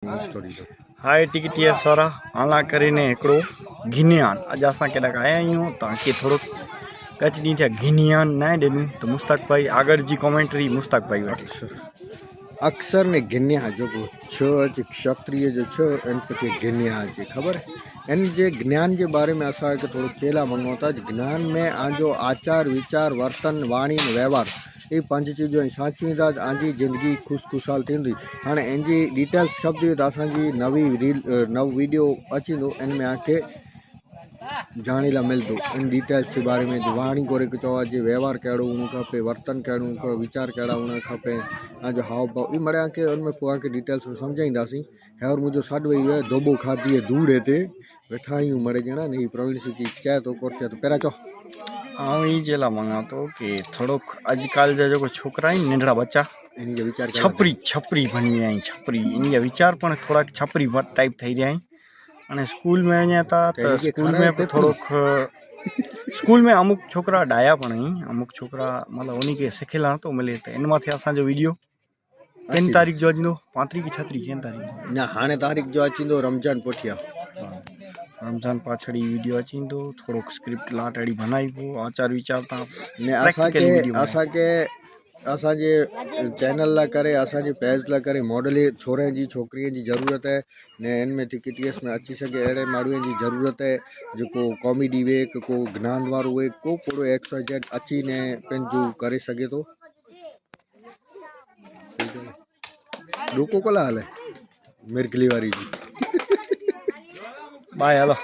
हाय टिकटीएस वारा आला करीने एकड़ो घिनियान अज असां केॾा आया आहियूं तव्हांखे थोरो कच ॾींहं थिया घिनियान न ॾिनूं त मुश्ताक भाई आगर जी कमेंट्री मुश्ताक भाई वटि अक्सर ने घिन्या जो छो क्षत्रिय जो छो इन के घिन्या जी खबर इन जे ज्ञान के बारे में असा के थोड़ा चेला मनो था ज्ञान में आजो आचार विचार वर्तन वाणी व्यवहार ये 5 चीज़ों साची आजी जिंदगी खुशखुशाल थी हाँ इनकी डिटेल्स खपती तो असांजी नवी रील नव वीडियो अची इन में आके जाने ला मिलते इन डिटेल्स के बारे में वाणी गोरे चवा जी व्यवहार कड़ो होना खपे वर्तन कड़ो खपे विचार कड़ा होना खपे जो हाव भाव ये मड़े के उनमें पोइ के डिटेल्स में समझाईंदासीं है और मुझे साड वही है दोबो खाती है दूड़े ते वेठा आहियूं मड़े जना नहीं प्रवीण सिंह चाहे तो कोर तो पहिरा चो ई जेला मंगा तो कि थोड़ो अजकल जो छोकरा आहिनि नंढड़ा बच्चा इन के विचार छपरी छपरी बनी विया आहिनि छपरी इन विचार पण थोड़ा छपरी टाइप थी रहिया आहिनि अने स्कूल में वञा था तो स्कूल में भी थोड़ो स्कूल में अमुक छोकरा डाया पण आहिनि अमुक छोकरा मतलब उन्हीं के सिखियलु नथो मिले तो इन माथे असांजो वीडियो किन तारीख़ जो अचंदो 35 की 36 किन तारीख़ ना हाणे तारीख़ जो अचंदो रमजान पुठिया रमजान पाछड़ी वीडियो अचींदो थोड़ो स्क्रिप्ट लाटड़ी बनाइबो आचार विचार ता ने असाके असांजे चैनल ला करे असांजे पेज ला करे मॉडल छोरे जी छोकरी जी जरूरत है ने इन में टिकटीएस में अची सके अड़े माण्हू जी जरूरत है जो कॉमेडी वे को ज्ञान वारो वे को पूरो XYZ अची ने पंहिंजो करे सके तो डोको कोला हाल है मिर्गली वारी जी बाय हेलो